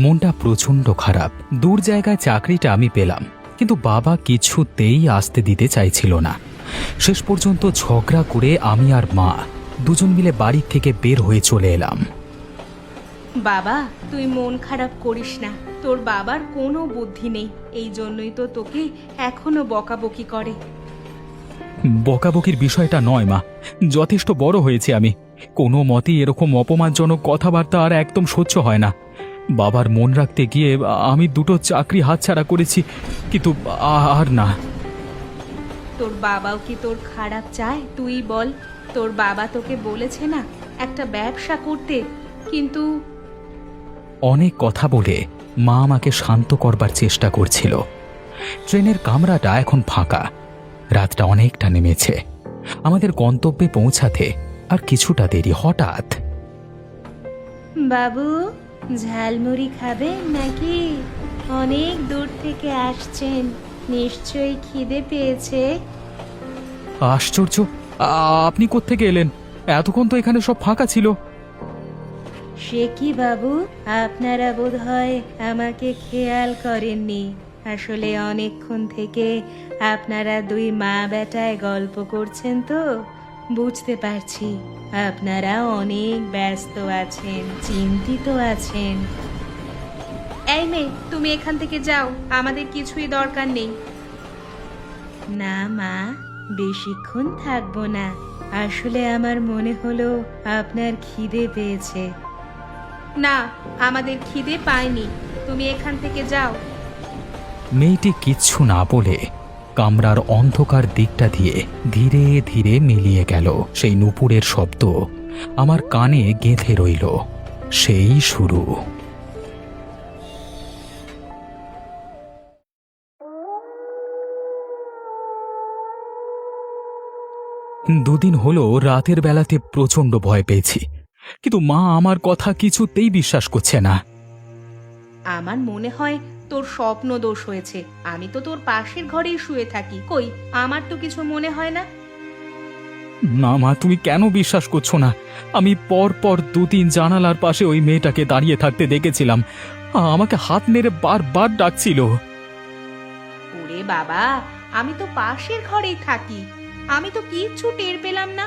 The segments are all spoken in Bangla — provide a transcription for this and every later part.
মনটা প্রচণ্ড খারাপ। দূর জায়গায় চাকরিটা আমি পেলাম, কিন্তু বাবা কিছুতেই আসতে দিতে চাইছিল না। শেষ পর্যন্ত ঝগড়া করে আমি আর মা দুজন মিলে বাড়ি থেকে বের হয়ে চলে এলাম। বাবা, তুই মন খারাপ করিস না। তোর বাবার কোনো বুদ্ধি নেই, এই জন্যই তো তোকে এখনো বকাবকি করে। বকাবকির বিষয়টা নয় মা, যথেষ্ট বড় হয়েছে আমি। কোনো মতেই এরকম অপমানজনক কথাবার্তা আর একদম সহ্য হয় না। বাবার মন রাখতে গিয়ে আমি দুটো চাকরি হাতছাড়া করেছি, কিন্তু আর না। তোর বাবাও কি তোর খারাপ চায়? তুই বল। তোর বাবা তোকে বলেছে না একটা ব্যবসা করতে, কিন্তু অনেক কথা বলে মা আমাকে শান্ত করবার চেষ্টা করছিল। ট্রেনের কামরাটা এখন ফাঁকা, রাতটা অনেকটা নেমেছে। আমাদের গন্তব্যে পৌঁছাতে আর কিছুটা দেরি। হঠাৎ বাবু, ঝালমুড়ি খাবেন নাকি? অনেক দূর থেকে আসছেন, নিশ্চয়ই খিদে পেয়েছে। আশ্চর্য, আপনি কোত্থেকে এলেন? এতক্ষণ তো এখানে সব ফাঁকা ছিল। সে কি বাবু, আপনারা বোধহয় আমাকে খেয়াল করেননি। আসলে অনেকক্ষণ থেকে আপনারা দুই মা বেটায় গল্প করছেন তো বুঝতে পারছি আপনারা অনেক ব্যস্ত আছেন, চিন্তিত আছেন। এই মেয়ে, তুমি এখান থেকে যাও, আমাদের কিছুই দরকার নেই। না মা, বেশিক্ষণ থাকবো না। আসলে আমার মনে হলো আপনার খিদে পেয়েছে। না, আমাদের খিদে পায়নি, তুমি এখান থেকে যাও। মেয়েটি কিচ্ছু না বলে কামরার অন্ধকার দিকটা দিয়ে ধীরে ধীরে মিলিয়ে গেল। সেই নুপুরের শব্দ আমার কানে গেঁথে রইল। সেই শুরু। দুদিন হলো রাতের বেলাতে প্রচণ্ড ভয় পেয়েছি, কিন্তু মা আমার কথা কিছুতেই বিশ্বাস করছে না। আমার মনে হয় তোর স্বপ্ন দোষ হয়েছে। আমি তো তোর পাশের ঘরেই শুয়ে থাকি, কই আমার তো কিছু মনে হয় না। না মা, তুমি কেন বিশ্বাস করছো না? আমি পর পর দুদিন জানালার পাশে ওই মেয়েটাকে দাঁড়িয়ে থাকতে দেখেছিলাম। আমাকে হাত নেড়ে বারবার ডাকছিল। ওরে বাবা, আমি তো পাশের ঘরেই থাকি, আমি তো কিচ্ছু টের পেলাম না।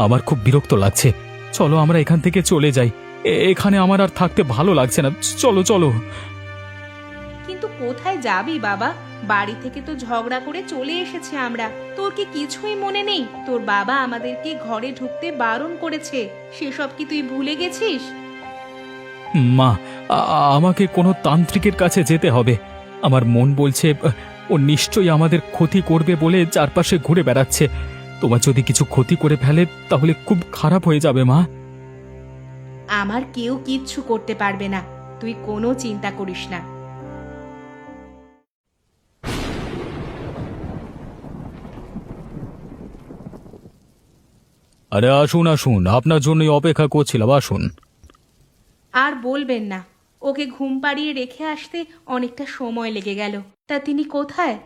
আমার খুব বিরক্ত লাগছে, চলো আমরা এখান থেকে চলে যাই। এখানে আমার আর থাকতে ভালো লাগছে না। চলো চলো। কিন্তু কোথায় যাবি বাবা? বাড়ি থেকে তো ঝগড়া করে চলে এসেছি আমরা। তোর কি কিছুই মনে নেই? তোর বাবা আমাদেরকে ঘরে ঢুকতে বারণ করেছে, সেসব কি তুই ভুলে গেছিস? মা, আমাকে কোনো তান্ত্রিকের কাছে যেতে হবে। আমার মন বলছে ও নিশ্চয়ই আমাদের ক্ষতি করবে বলে চারপাশে ঘুরে বেড়াচ্ছে। তোমার যদি কিছু ক্ষতি করে ফেলে তাহলে খুব খারাপ হয়ে যাবে মা। আমার কেউ কিচ্ছু করতে পারবে না, তুই কোনো চিন্তা করিস না। আরে আসুন আসুন, আপনার জন্যই অপেক্ষা করছিলাম, আসুন। আর বলবেন না, ওকে ঘুম পাড়িয়ে রেখে আসতে অনেকটা সময় লেগে গেল। তা তিনি কোথায়?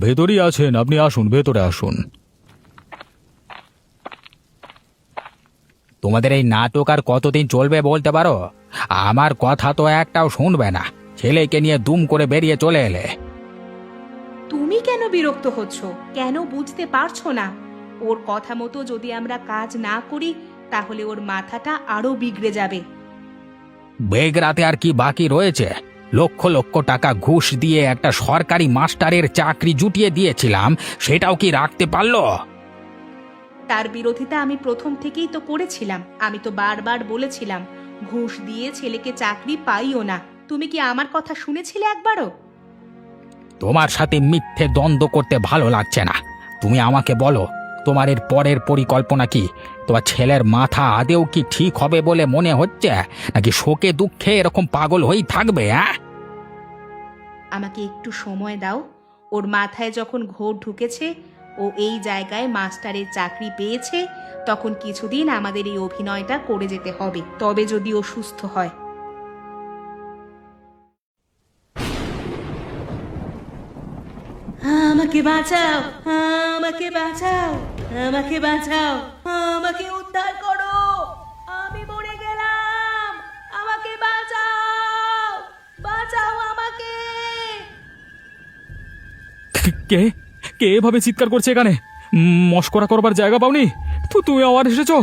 ভেতরেই আছেন, আপনি আসুন, ভেতরে আসুন। তোমাদের এই নাটক আর কতদিন চলবে বলতে পারো? আমার কথা তো একটাও শুনবে না, ছেলেকে নিয়ে দুম করে বেরিয়ে চলে এলে। তুমি কেন বিরক্ত হচ্ছ? কেন বুঝতে পারছো না? ওর কথা মতো যদি আমরা কাজ না করি তাহলে ওর মাথাটা আরো বিগড়ে যাবে। বেগরাতে আর কি বাকি রয়েছে? লক্ষ লক্ষ টাকা ঘুষ দিয়ে একটা সরকারি মাস্টারের চাকরি জুটিয়ে দিয়েছিলাম, সেটাও কি রাখতে পারলো? তার বিরোধিতা আমি প্রথম থেকেই তো করেছিলাম। আমি তো বারবার বলেছিলাম ঘুষ দিয়ে ছেলেকে চাকরি পাইও না। তুমি কি আমার কথা শুনেছিলে একবারও? তোমার সাথে মিথ্যে দ্বন্দ্ব করতে ভালো লাগছে না। তুমি আমাকে বলো, তোমার এর পরের পরিকল্পনা কি? তোমার ছেলের মাথা আদেও কি ঠিক হবে বলে মনে হচ্ছে, নাকি শোকে দুঃখে এরকম পাগল হয়েই থাকবে? আমাকে একটু সময় দাও। ওর মাথায় যখন ঘোর ঢুকেছে, ও এই জায়গায় মাস্টারের চাকরি পেয়েছে, তখন কিছুদিন আমাদের এই অভিনয়টা করে যেতে হবে, তবে যদি ও সুস্থ হয়। আমাকে বাঁচাও, আমাকে বাঁচাও, আমাকে বাঁচাও, আমাকে উদ্ধার করো, আমি মরে গেলাম, আমাকে বাঁচাও। কে কে এভাবে চিৎকার করছে এখানে? মস্করা করবার জায়গা পাওনি? তো তুমি আবার এসেছো?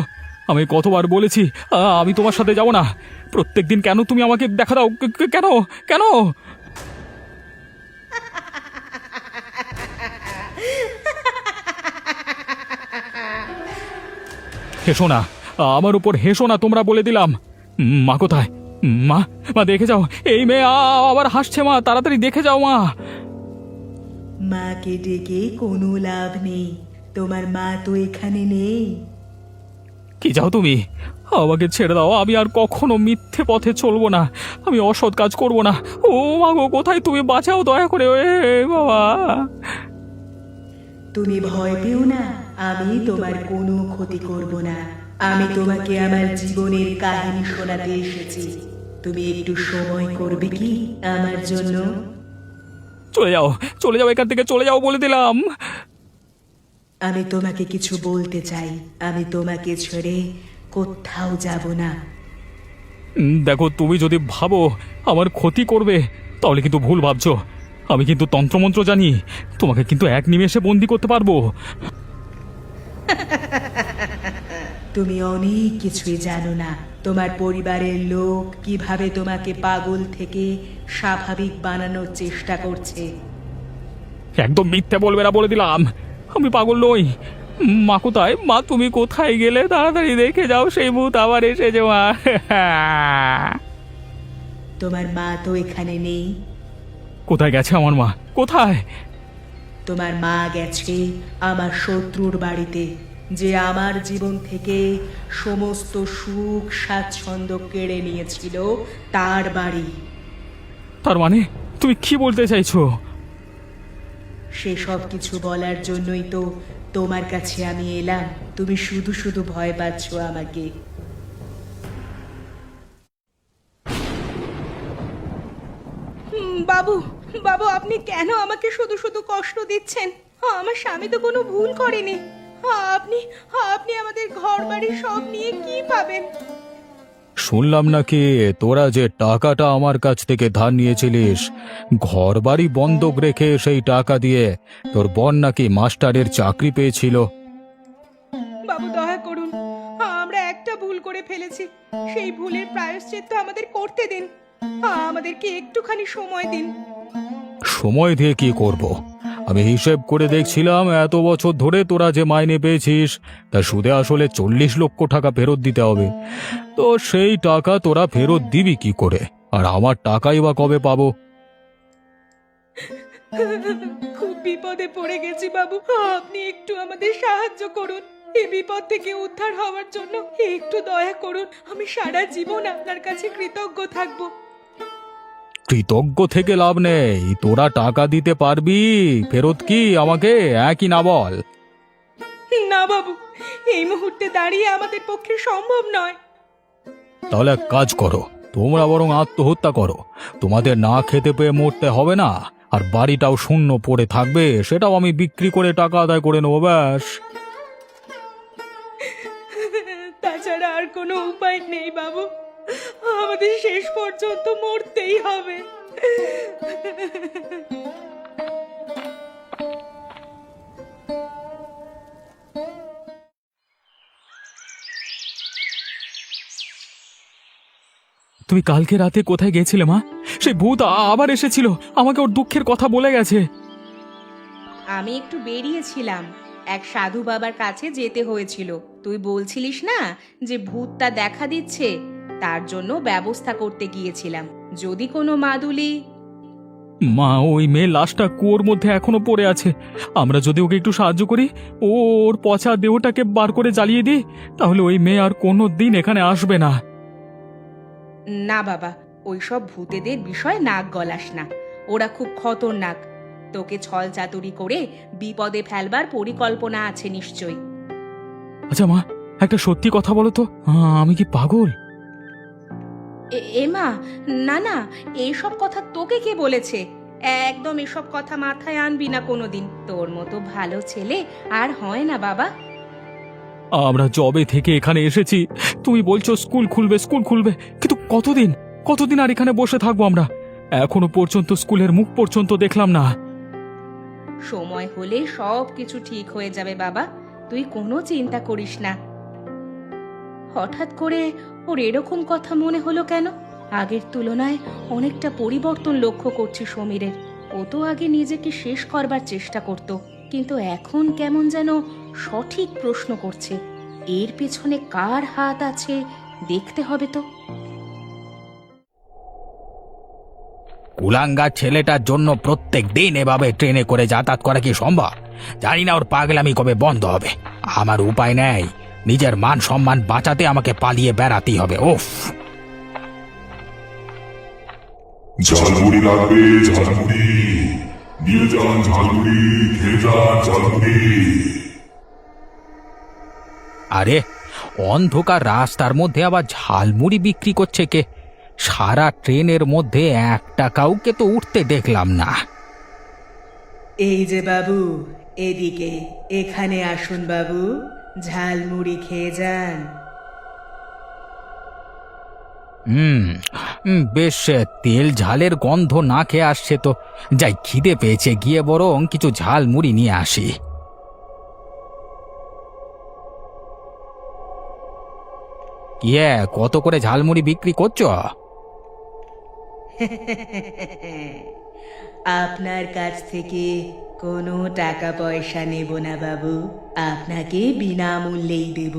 আমি কতবার বলেছি আমি তোমার সাথে যাব না। প্রত্যেকদিন কেন তুমি আমাকে দেখা দাও? কেন কেন? হেসো না, আমার উপর হেসো না তোমরা, বলে দিলাম। মা কোথায়? মা, মা দেখে যাও, এই মেয়ে আবার হাসছে। মা তাড়াতাড়ি দেখে যাও মা। মাকে ডেকে কোনো লাভ নেই, তোমার মা তো এখানে নেই। কি যাও তুমি? আমাকে ছেড়ে দাও, আমি আর কখনো মিথ্যে পথে চলবো না, আমি অসৎ কাজ করব না। ও মা গো, কোথায় তুমি? বাঁচাও দয়া করে, এ বাবা। তুমি ভয় পেও না, আমি তোমার কোনো ক্ষতি করব না। আমি তোমাকে আমার জীবনের কাহিনী শোনাতে এসেছি। তুমি একটু সময় করবে কি আমার জন্য? চলে যাও, চলে যাও, এখান থেকে চলে যাও বলে দিলাম। আমি তোমাকে কিছু বলতে চাই, আমি তোমাকে ছেড়ে কোথাও যাব না। দেখো, তুমি যদি ভাবো আমার ক্ষতি করবে তাহলে কিন্তু ভুল ভাবছো। আমি কিন্তু তন্ত্রমন্ত্র জানি, তোমাকে কিন্তু এক নিমেষে বন্দি করতে পারবো। তুমি অনেক কিছুই জানো না। তোমার পরিবারের লোক কিভাবে তোমাকে পাগল থেকে স্বাভাবিক বানানোর চেষ্টা করছে। একদম মিথ্যে বলবে না বলে দিলাম, আমি পাগল নই। মা কোথায়? মা তুমি কোথায় গেলে? তাড়াতাড়ি দেখে যাও, সেই ভূত আবার এসেছে মা। তোমার মা তো এখানে নেই। কোথায় গেছে আমার মা? কোথায়? তোমার মা গেছে আমার শত্রুর বাড়িতে, যে আমার জীবন থেকে সমস্ত সুখ স্বাচ্ছন্দ্য কেড়ে নিয়েছিল, তার বাড়ি। তার মানে তুমি কি বলতে চাইছো? সেসব কিছু বলার জন্যই তো তোমার কাছে আমি এলাম। তুমি শুধু শুধু ভয় পাচ্ছ আমাকে। বাবু, বাবু, আপনি কেন আমাকে শুধু শুধু কষ্ট দিচ্ছেন? আমার স্বামী তো কোনো ভুল করেনি। আপনি আপনি আমাদের ঘর বাড়ি সব নিয়ে কি পাবেন? শুনলাম নাকি তোরা যে টাকাটা আমার কাছ থেকে ধার নিয়েছিলিস, ঘর বাড়ি বন্ধক রেখে সেই টাকা দিয়ে তোর বোন নাকি মাস্টারের চাকরি পেয়েছিল। বাবু দয়া করুন, আমরা একটা ভুল করে ফেলেছি। সেই ভুলের প্রায়শ্চিত্ত আমাদের করতে দিন। আমাদেরকে একটুখানি সময় দিন। সময় দিয়ে কি করব? আমি হিসেব করে দেখছিলাম এত বছর ধরে তোরা যে মাইনে পেয়েছিস তা সুদে আসলে 40 লক্ষ টাকা ফেরত দিতে হবে। তো সেই টাকা তোরা ফেরত দিবি কি করে? আর আমার টাকাই বা কবে পাবো? খুব বিপদে পড়ে গেছি বাবু, আপনি একটু আমাদের সাহায্য করুন। এই বিপদ থেকে উদ্ধার হওয়ার জন্য একটু দয়া করুন। আমি সারা জীবন আপনার কাছে কৃতজ্ঞ থাকব। কৃতজ্ঞ থেকে লাভ নেই, তোরা টাকা দিতে পারবি ফেরত কি আমাকে? একই না বল। না বাবু, এই মুহূর্তে দাঁড়িয়ে আমাদের পক্ষে সম্ভব নয়। তাহলে এক কাজ করো, তোমরা বরং আত্মহত্যা করো। তোমাদের না খেতে পেয়ে মরতে হবে না, আর বাড়িটাও শূন্য পড়ে থাকবে, সেটাও আমি বিক্রি করে টাকা আদায় করে নেবো, ব্যাস। তাছাড়া আর কোনো উপায় নেই বাবু, আমাদের শেষ পর্যন্ত মরতেই হবে। তুমি কালকে রাতে কোথায় গেছিলে মা? সেই ভূত আবার এসেছিল, আমাকে ওর দুঃখের কথা বলে গেছে। আমি একটু বেরিয়েছিলাম, এক সাধু বাবার কাছে যেতে হয়েছিল। তুই বলছিলিস না যে ভূতটা দেখা দিচ্ছে, তার জন্য ব্যবস্থা করতে গিয়েছিলাম। যদি কোনো মাদুলি। মা, ওই মেয়ে লাশটা কুয়োর মধ্যে এখনো পড়ে আছে। আমরা যদি ওকে একটু সাহায্য করি, ওর পচা দেহটাকে বার করে জ্বালিয়ে দিই, তাহলে ওই মেয়ে আর কোনো দিন এখানে আসবে না। না বাবা, ওইসব ভূতেদের বিষয় নাক গলাস না, ওরা খুব খতরনাক। তোকে ছল চাতুরি করে বিপদে ফেলবার পরিকল্পনা আছে নিশ্চয়ই। আচ্ছা মা, একটা সত্যি কথা বলো তো, আমি কি পাগল? এমা, না না, এইসব কথা তোকে কে বলেছে? একদম এসব কথা মাথায় আনবি না কোনোদিন। তোর মতো ভালো ছেলে আর হয় না বাবা। আমরা জবে থেকে এখানে এসেছি, তুমি বলছো স্কুল খুলবে স্কুল খুলবে, কিন্তু কতদিন কতদিন আর এখানে বসে থাকবো আমরা? এখনো পর্যন্ত স্কুলের মুখ পর্যন্ত দেখলাম না। সময় হলে সব কিছু ঠিক হয়ে যাবে বাবা, তুই কোনো চিন্তা করিস না। হঠাৎ করে ওর এরকম কথা মনে হলো কেন? আগের তুলনায় অনেকটা পরিবর্তন লক্ষ্য করছি সমীরের। ও তো আগে নিজেকে শেষ করবার চেষ্টা করত, কিন্তু এখন কেমন যেন সঠিক প্রশ্ন করছে। এর পেছনে কার হাত আছে দেখতে হবে তো। কুলাঙ্গার ছেলেটার জন্য প্রত্যেক দিন এভাবে ট্রেনে করে যাতায়াত করা কি সম্ভব? জানি না ওর পাগলামি কবে বন্ধ হবে। আমার উপায় নেই, নিজের মান সম্মান বাঁচাতে আমাকে পালিয়ে বেড়াতেই হবে। ওফ, ঝালমুড়ি লাগবে, ঝালমুড়ি নিয়ে যান, ঝালমুড়ি খেয়ে যান, ঝালমুড়ি। আরে অন্ধকার রাস্তার মধ্যে আবার ঝালমুড়ি বিক্রি করছে কে? সারা ট্রেনের মধ্যে একটা কাউকে তো উঠতে দেখলাম না। এই যে বাবু, এদিকে এখানে আসুন বাবু, ঝালমুড়ি খেয়ে যান। বেশ তেল ঝালের গন্ধ না খেয়ে আসছে তো। যাই, খিদে পেয়েছে, গিয়ে বরং কিছু ঝালমুড়ি নিয়ে আসি। ইয়ে, কত করে ঝালমুড়ি বিক্রি করছো? আপনার কাছ থেকে কোনো টাকা পয়সা নেব না বাবু, আপনাকে বিনামূল্যেই দেব।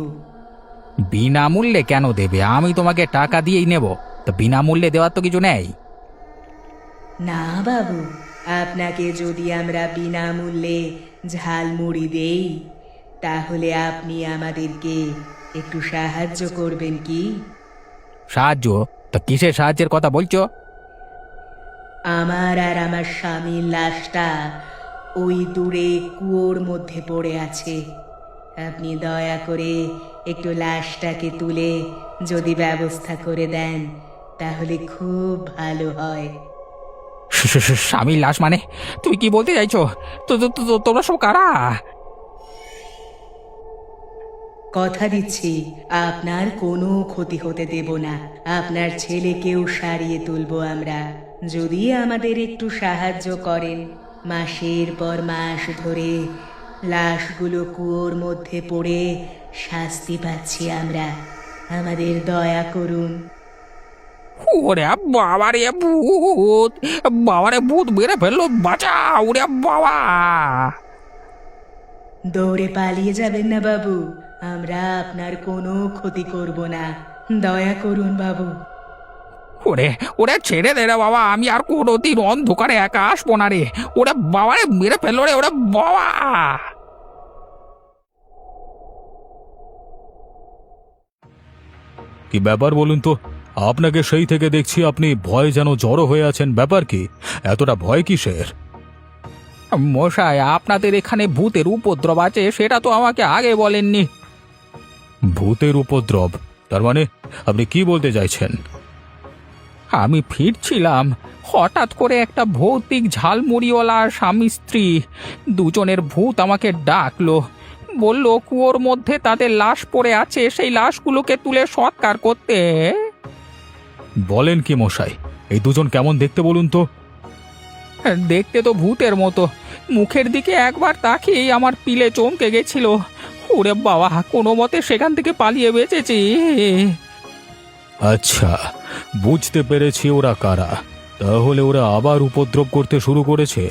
বিনামূল্যে কেন দেবে? আমি তোমাকে টাকা দিয়েই নেব, তো বিনামূল্যে দেওয়ার তো কিছু নেই। না বাবু, আপনাকে যদি আমরা বিনামূল্যে ঝালমুড়ি দেই, তাহলে আপনি আমাদেরকে একটু সাহায্য করবেন কি? সাহায্য? তো কিসের সাহায্যের কথা বলছো? আমার আর আমার স্বামীর লাশটা ওই দূরে কুয়োর মধ্যে পড়ে আছে। আপনি দয়া করে একটু লাশটাকে তুলে যদি ব্যবস্থা করে দেন, তাহলে খুব ভালো হয়। স্বামীর লাশ মানে? তুমি কি বলতে চাইছো? তোমরা সব কারা? কথা দিচ্ছি, আপনার কোনো ক্ষতি হতে দেব না। আপনার ছেলেকেও সারিয়ে তুলবো আমরা, যদি আমাদের একটু সাহায্য করেন। মাসের পর মাস ধরে লাশগুলো কুয়োর মধ্যে পড়ে শাস্তি পাচ্ছি আমরা, আমাদের দয়া করুন। ওরে বাবারে ভূত! বাবারে ভূত মেরে ফেললো, বাঁচাও! ওরে বাবা! দৌড়ে পালিয়ে যাবেন না বাবু, আমরা আপনার কোনো ক্ষতি করব না, দয়া করুন বাবু। ওরে ওরে ছেড়ে দে রে বাবা, আমি আর কোনোদিন অন্ধকারে একা আসবো না রে। ওরে বাবারে মেরে ফেললো রে, ওরে বাবা! কি ব্যাপার বলুন তো? আপনাকে সেই থেকে দেখছি আপনি ভয় যেন জড়ো হয়ে আছেন। ব্যাপার কি? এতটা ভয় কিসের? মশাই, আপনাদের এখানে ভূতের উপদ্রব আছে, সেটা তো আমাকে আগে বলেননি। ভূতের উপদ্রব? তার মানে আপনি কি বলতে চাইছেন? আমি ফিরছিলাম, হঠাৎ করে একটা ভৌতিক ঝালমুড়িওয়ালা স্বামী স্ত্রী দুজনের ভূত আমাকে ডাকলো। বলল কুয়োর মধ্যে তাদের লাশ পড়ে আছে, সেই লাশগুলোকে তুলে সৎকার করতে। বলেন কি মশাই? এই দুজন কেমন দেখতে বলুন তো? দেখতে তো ভূতের মতো, মুখের দিকে একবার তাকিয়েই আমার পিলে চমকে গেছিল। ওরে বাবা, কোনো মতে সেখান থেকে পালিয়ে বেঁচেছি। আচ্ছা, বুঝতে পেরেছি ওরা কারা। তাহলে ওরা আবার উপদ্রব করতে শুরু করেছে।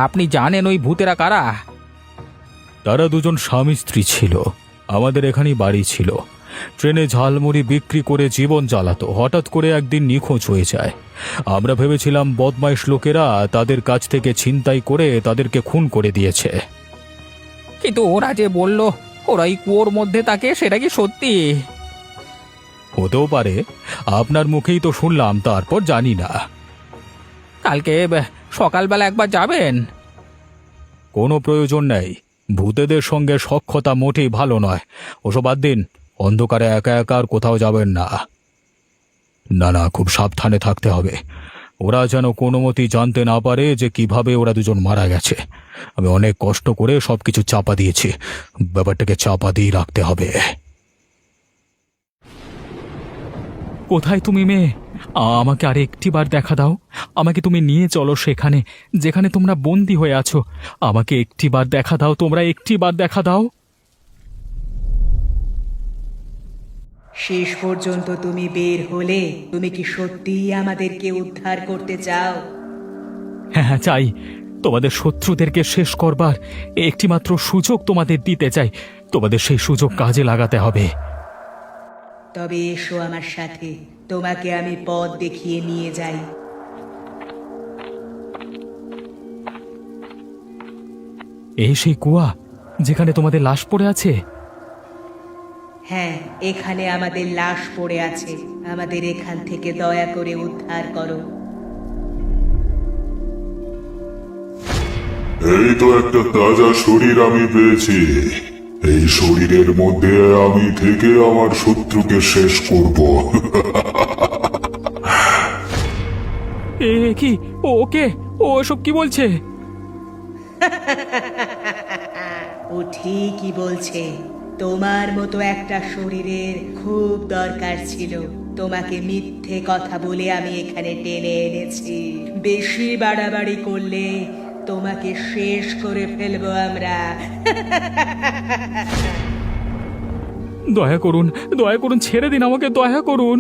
আপনি জানেন ওই ভূতেরা কারা? তারা দুজন স্বামী স্ত্রী ছিল, আমাদের এখানেই বাড়ি ছিল। ট্রেনে ঝালমুড়ি বিক্রি করে জীবন চালাতো। হঠাৎ করে একদিন নিখোঁজ হয়ে যায়। আমরা ভেবেছিলাম বদমাইশ লোকেরা তাদের কাছ থেকে ছিনতাই করে তাদেরকে খুন করে দিয়েছে। কিন্তু ওরা যে বলল ওরা এই কুয়োর মধ্যে থাকে, সেটা কি সত্যি? হতেও পারে, আপনার মুখেই তো শুনলাম, তারপর জানি না। কালকে সকালবেলা একবার যাবেন। কোনো প্রয়োজন নেই, ভূতেদের সঙ্গে সখ্যতা মোটেই ভালো নয়। ওসব বাদ দিন, অন্ধকারে একা একা আর কোথাও যাবেন না। না না, খুব সাবধানে থাকতে হবে। ওরা যেন কোনো মতেই জানতে না পারে যে কিভাবে ওরা দুজন মারা গেছে। আমি অনেক কষ্ট করে সবকিছু চাপা দিয়েছি, ব্যাপারটাকে চাপা দিয়ে রাখতে হবে। কোথায় তুমি মেয়ে? আমাকে আর একটিবার দেখা দাও। আমাকে তুমি নিয়ে চলো সেখানে যেখানে তোমরা বন্দী হয়ে আছো। আমাকে একটিবার দেখা দাও, তোমরা একটিবার দেখা দাও। শেষ পর্যন্ত তুমি বের হলে, তুমি কি সত্যিই আমাদেরকে উদ্ধার করতে চাও? হ্যাঁ হ্যাঁ, চাই। তোমাদের শত্রুদেরকে শেষ করবার একটিমাত্র সুযোগ তোমাদের দিতে চাই। তোমাদের সেই সুযোগ কাজে লাগাতে হবে। তবে এসো আমার সাথে, তোমাকে আমি পথ দেখিয়ে নিয়ে যাই। এই সেই কুয়া যেখানে তোমাদের লাশ পড়ে আছে? হ্যাঁ, এখানে আমাদের লাশ পড়ে আছে। আমাদের এখান থেকে দয়া করে উদ্ধার করো। এই তো একটা তাজা শরীর আমি পেয়েছি। এই শরীরের মধ্যে আমি থেকে আমার শত্রুকে শেষ করব। এ কি? ওকে, ও এসব কি বলছে? ও ঠিকই বলছে। তোমার মতো একটা শরীরের খুব দরকার ছিল। তোমাকে মিথ্যে কথা বলে আমি এখানে টেনে এনেছি। বেশি বাড়াবাড়ি করলে তোমাকে শেষ করে ফেলবো আমরা। দয়া করুন, দয়া করুন, ছেড়ে দিন আমাকে, দয়া করুন।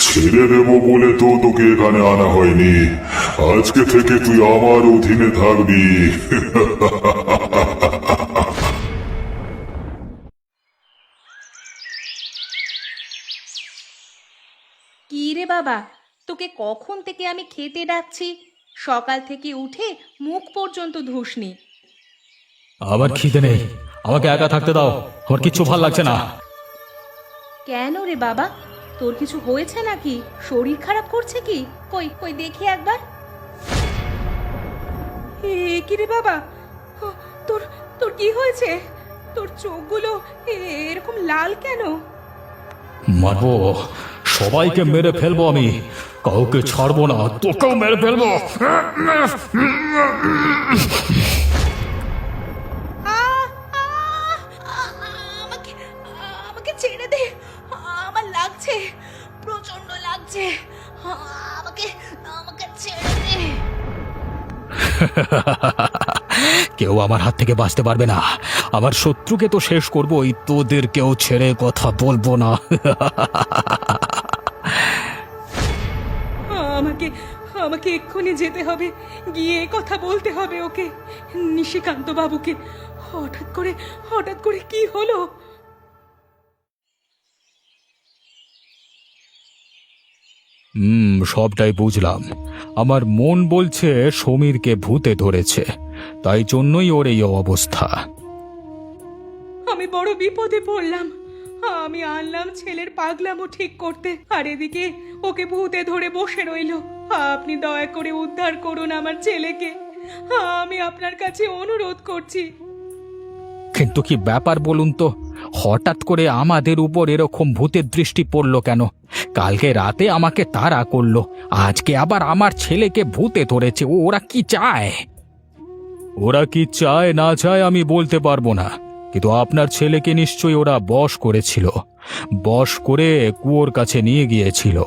ছেড়ে দেব বলে তো তোকে এখানে আনা হয়নি। আজকে থেকে তুই আমার অধীনে থাকবি। কি রে বাবা, তোকে কখন থেকে আমি খেতে ডাকছি? সকাল থেকে উঠে মুখ পর্যন্ত ধুসনি। আমার খিদে নেই, আমাকে একা থাকতে দাও। আমার কিচ্ছু ভাল লাগছে না। কেন রে বাবা, তোর কিছু হয়েছে নাকি? শরীর খারাপ করছে কি? কই কই দেখি একবার। কি রে বাবা, তোর তোর কি হয়েছে? তোর চোখগুলো এরকম লাল কেন? মারবো, সবাইকে মেরে ফেলবো আমি, কাউকে ছাড়বো না, তোকেও মেরে ফেলবো। আমাকে আমাকে ছেড়ে দে, আমার লাগছে, প্রচন্ড লাগছে। আমাকে আমাকে ছেড়ে দে। কেউ আমার হাত থেকে বাঁচতে পারবে না। আমার শত্রুকে তো শেষ করবোই, তোদের কেউ ছেড়ে কথা বলবো না। আমাকে আমাকে এক্ষুনি যেতে হবে, গিয়ে কথা বলতে হবে ওকে, নিশিকান্ত বাবুকে। হঠাৎ করে কি হলো? সবটাই বুঝলাম। আমার মন বলছে সমীরকে ভূতে ধরেছে, তাই জন্যই ওর এই অবস্থা। আমি বড় বিপদে পড়লাম। আমি আনলাম ছেলের পাগলামো ঠিক করতে, আর এদিকে ওকে ভূতে ধরে বসে রইলো। আপনি দয়া করে উদ্ধার করুন আমার ছেলেকে। আমি আপনার কাছে অনুরোধ করছি। কিন্তু কি ব্যাপার বলুন তো, হঠাৎ করে আমাদের উপর এরকম ভূতের দৃষ্টি পড়লো কেন? কালকে রাতে আমাকে তাড়া করলো, আজকে আবার আমার ছেলেকে ভূতে ধরেছে। ওরা কি চায়? ওরা কি চায় না চায় আমি বলতে পারবো না, কিন্তু আপনার ছেলেকে নিশ্চয়ই ওরা বশ করেছিল, বশ করে কুয়োর কাছে নিয়ে গিয়েছিল।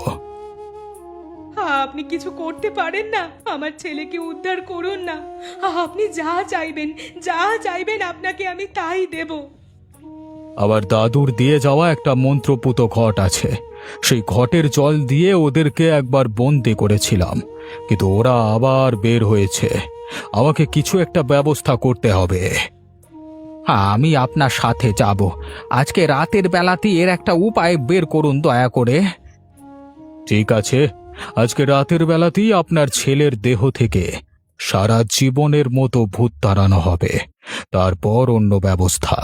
আপনি কিছু করতে পারেন না? আমার ছেলেকে উদ্ধার করুন না। আপনি যা চাইবেন আপনাকে আমি তাই দেব। আবার দাদুর দিয়ে যাওয়া একটা মন্ত্রপুত ঘট আছে, সেই ঘটের জল দিয়ে ওদেরকে একবার বন্দি করেছিলাম, কিন্তু ওরা আবার বের হয়েছে। আমাকে কিছু একটা ব্যবস্থা করতে হবে। আমি আপনার সাথে যাব। আজকে রাতের বেলাতেই এর একটা উপায় বের করুন দয়া করে। ঠিক আছে, আজকে রাতের বেলাতেই আপনার ছেলের দেহ থেকে সারা জীবনের মতো ভূত তাড়ানো হবে, তারপর অন্য ব্যবস্থা।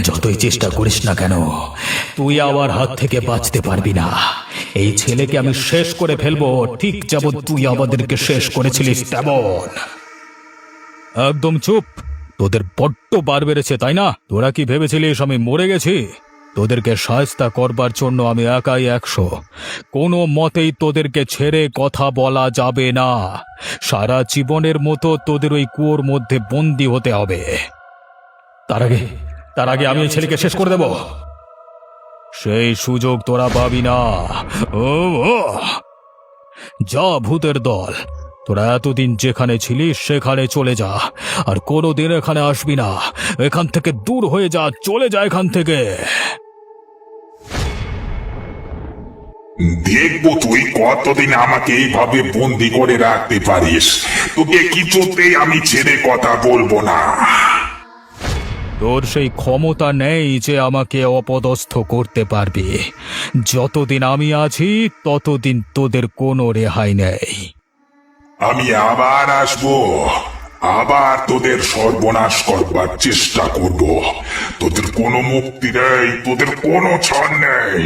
যতই চেষ্টা করিস না কেন, তুই আমার হাত থেকে বাঁচতে পারবি না। এই ছেলেকে আমি শেষ করে ফেলবো, ঠিক যেমন তুই আমাদেরকে শেষ করেছিলিস তেমন। একদম চুপ, তোদের বড্ড বার বেড়েছে তাই না? তোরা কি ভেবেছিলিস আমি মরে গেছি? তোদেরকে শায়েস্তা করবার জন্য আমি একাই 100। কোনো মতেই তোদেরকে ছেড়ে কথা বলা যাবে না। সারা জীবনের মতো তোদের ওই কুয়োর মধ্যে বন্দি হতে হবে। তার আগে আমি এই ছেলেকে শেষ করে দেব। সেই সুযোগ তোরা পাবি না। ও ও! যা ভূতের দল, তোরা এতদিন যেখানে ছিলিস সেখানে চলে যা, আর কোনোদিন এখানে আসবি না। এখান থেকে দূর হয়ে যা, চলে যা এখান থেকে। দেখবো তুই কতদিন আমাকে এইভাবে বন্দি করে রাখতে পারিস। তোকে কিছুতেই আমি ছেড়ে কথা বলবো না। তোর সেই ক্ষমতা নেই যে আমাকে অপদস্থ করতে পারবি। যতদিন আমি আছি ততদিন তোদের কোনো রেহাই নেই। আমি আবার আসবো, আবার তোদের সর্বনাশ করবার চেষ্টা করব। তোদের কোনো মুক্তি নেই, তোদের কোনো ছাড় নেই।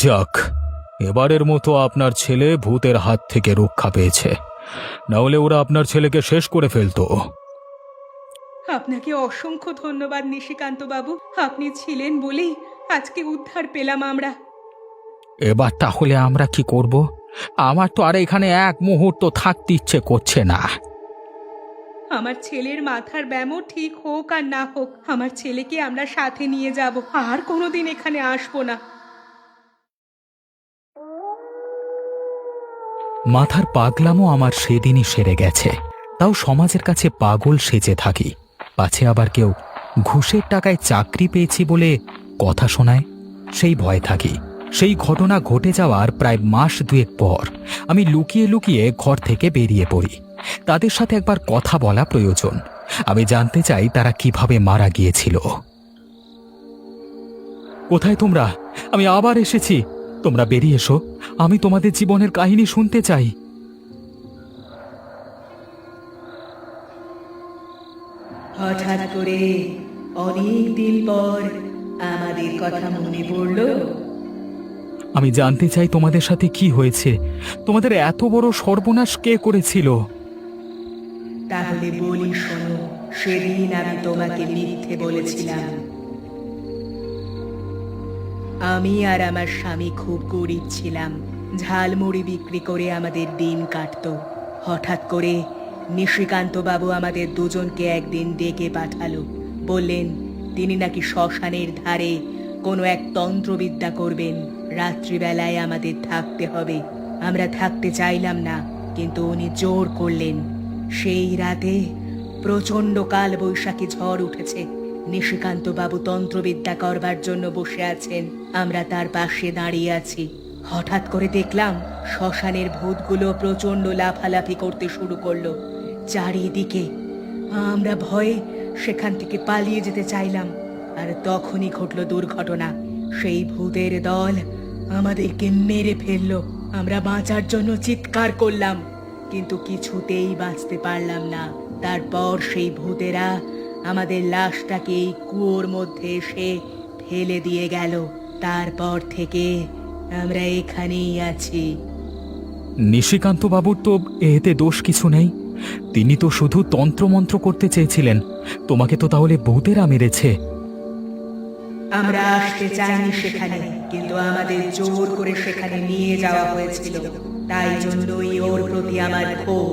যাক, এবারের মতো আপনার ছেলে ভূতের হাত থেকে রক্ষা পেয়েছে, না হলে ওরা আপনার ছেলেকে শেষ করে ফেলতো। আপনাকে অসংখ্য ধন্যবাদ নিশিকান্ত বাবু, আপনি ছিলেন বলেই আজকে উদ্ধার পেলাম আমরা। এবার তাহলে আমরা কি করব? আমার তো আর এখানে এক মুহূর্ত থাকতে ইচ্ছে করছে না। আমার ছেলের মাথার ব্যায়ামও ঠিক হোক আর না হোক, আমার ছেলেকে আমরা সাথে নিয়ে যাব, আর কোনোদিন এখানে আসবো না। মাথার পাগলামও আমার সেদিনই সেরে গেছে। তাও সমাজের কাছে পাগল সেজে থাকি, পাছে আবার কেউ ঘুষের টাকায় চাকরি পেয়েছি বলে কথা শোনায়, সেই ভয় থাকি। সেই ঘটনা ঘটে যাওয়ার প্রায় মাস 2 পর আমি লুকিয়ে লুকিয়ে ঘর থেকে বেরিয়ে পড়ি। তাদের সাথে একবার কথা বলা প্রয়োজন। আমি জানতে চাই তারা কিভাবে মারা গিয়েছিল। কোথায় তোমরা? আমি আবার এসেছি। তোমরা বেরিয়ে এসো, আমি তোমাদের জীবনের কাহিনী শুনতে চাই। হঠাৎ করে অনেক দিন পর আমাদের কথা মনে পড়লো। আমি জানতে চাই তোমাদের সাথে কি হয়েছে। তোমাদের এত বড় সর্বনাশ কে করেছিল? তাহলে বলি শোনো, সেদিন আমি তোমাকে মিথ্যে বলেছিলাম। আমি আর আমার স্বামী খুব গরিব ছিলাম, ঝালমুড়ি বিক্রি করে আমাদের দিন কাটতো। হঠাৎ করে নিশিকান্ত বাবু আমাদের দুজনকে একদিন ডেকে পাঠালো। বললেন তিনি নাকি শ্মশানের ধারে কোনো এক তন্ত্রবিদ্যা করবেন, রাত্রিবেলায় আমাদের থাকতে হবে। আমরা থাকতে চাইলাম না, কিন্তু উনি জোর করলেন। সেই রাতে প্রচণ্ড কাল বৈশাখী ঝড় উঠেছে। নিশিকান্ত বাবু তন্ত্রবিদ্যা করবার জন্য বসে আছেন, আমরা তার পাশে দাঁড়িয়ে আছি। হঠাৎ করে দেখলাম শ্মশানের ভূতগুলো প্রচণ্ড লাফালাফি করতে শুরু করলো চারিদিকে। আমরা ভয়ে সেখান থেকে পালিয়ে যেতে চাইলাম, আর তখনই ঘটলো দুর্ঘটনা। সেই ভূতের দল আমাদেরকে মেরে ফেললো। আমরা বাঁচার জন্য চিৎকার করলাম, কিন্তু কিছুতেই বাঁচতে পারলাম না। তারপর সেই ভূতেরা আমাদের লাশটাকে এই কুয়োর মধ্যে এসে ফেলে দিয়ে গেল। তারপর থেকে আমরা এখানেই আছি। নিশিকান্ত বাবুর তো এতে দোষ কিছু নেই। তিনি তো শুধু তন্ত্রমন্ত্র করতে চেয়েছিলেন। তোমাকে তো তাহলে ভূতেরা মেরেছে। আমরা আসতে চাইনি সেখানে, কিন্তু আমাদের জোর করে সেখানে নিয়ে যাওয়া হয়েছিল। তাই জন্যই ওর প্রতি আমার ক্ষোভ।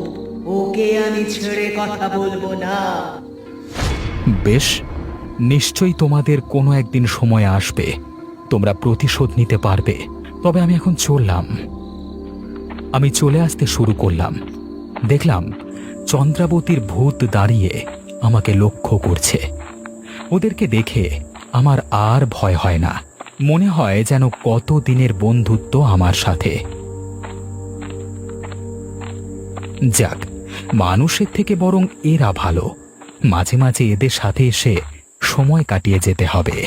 ওকে আমি ছেড়ে কথা বলবো না। বেশ, নিশ্চয়ই তোমাদের কোনো একদিন সময় আসবে, তোমরা প্রতিশোধ নিতে পারবে। তবে আমি এখন চললাম। আমি চলে আসতে শুরু করলাম। দেখলাম চন্দ্রাবতীর ভূত দাঁড়িয়ে আমাকে লক্ষ্য করছে। ওদেরকে দেখে আমার আর ভয় হয় না। মনে হয় যেন কত দিনের বন্ধুত্ব আমার সাথে। যাক, মানুষের থেকে বরং এরা ভালো। মাঝে মাঝে এদের সাথে এসে সময় কাটিয়ে যেতে হবে।